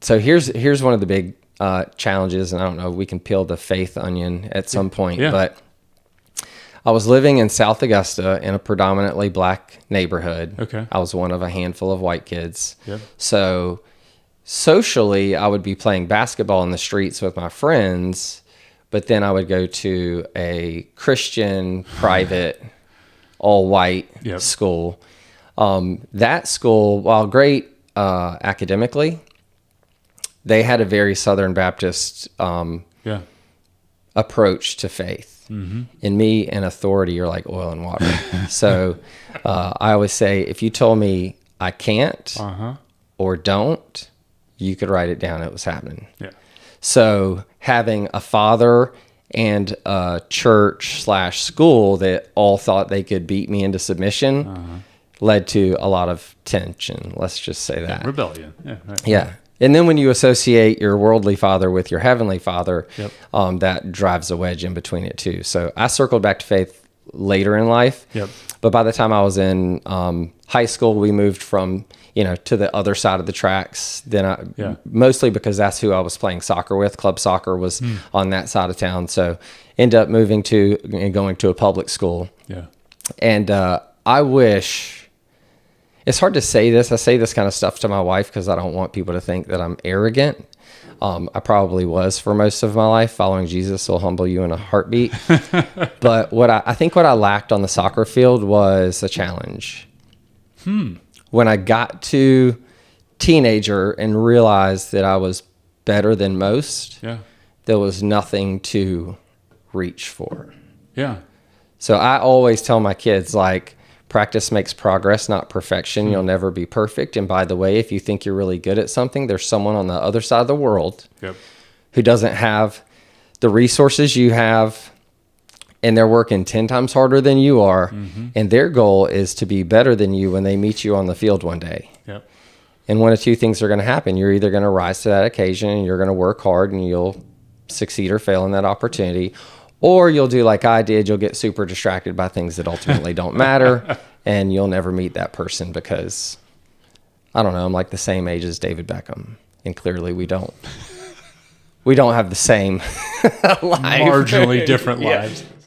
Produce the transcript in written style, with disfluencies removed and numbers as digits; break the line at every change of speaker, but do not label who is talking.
So here's one of the big challenges, and I don't know, we can peel the faith onion at some point, but I was living in South Augusta in a predominantly black neighborhood.
Okay.
I was one of a handful of white kids.
Yep.
So socially, I would be playing basketball in the streets with my friends, but then I would go to a Christian private all white school. That school, while great academically, they had a very Southern Baptist approach to faith. Mm-hmm. And me and authority are like oil and water. So I always say, if you told me I can't or don't, you could write it down. It was happening.
Yeah.
So having a father and a church/school that all thought they could beat me into submission led to a lot of tension. Let's just say that.
Rebellion. Yeah. Right.
Yeah. And then when you associate your worldly father with your heavenly father, that drives a wedge in between it too. So I circled back to faith later in life. Yep. But by the time I was in high school, we moved from, to the other side of the tracks. Then mostly because that's who I was playing soccer with. Club soccer was on that side of town. So ended up moving to and going to a public school. Yeah. And I wish... It's hard to say this. I say this kind of stuff to my wife because I don't want people to think that I'm arrogant. I probably was for most of my life. Following Jesus will humble you in a heartbeat. But I think what I lacked on the soccer field was a challenge. When I got to teenager and realized that I was better than most, there was nothing to reach for. Yeah. So I always tell my kids, practice makes progress, not perfection. You'll never be perfect. And by the way, if you think you're really good at something, there's someone on the other side of the world who doesn't have the resources you have, and they're working 10 times harder than you are. And their goal is to be better than you when they meet you on the field one day. And one of two things are going to happen. You're either going to rise to that occasion and you're going to work hard and you'll succeed or fail in that opportunity. Or you'll do like I did, you'll get super distracted by things that ultimately don't matter, and you'll never meet that person because, I don't know, I'm like the same age as David Beckham, and clearly we don't have the same life.
Marginally different lives.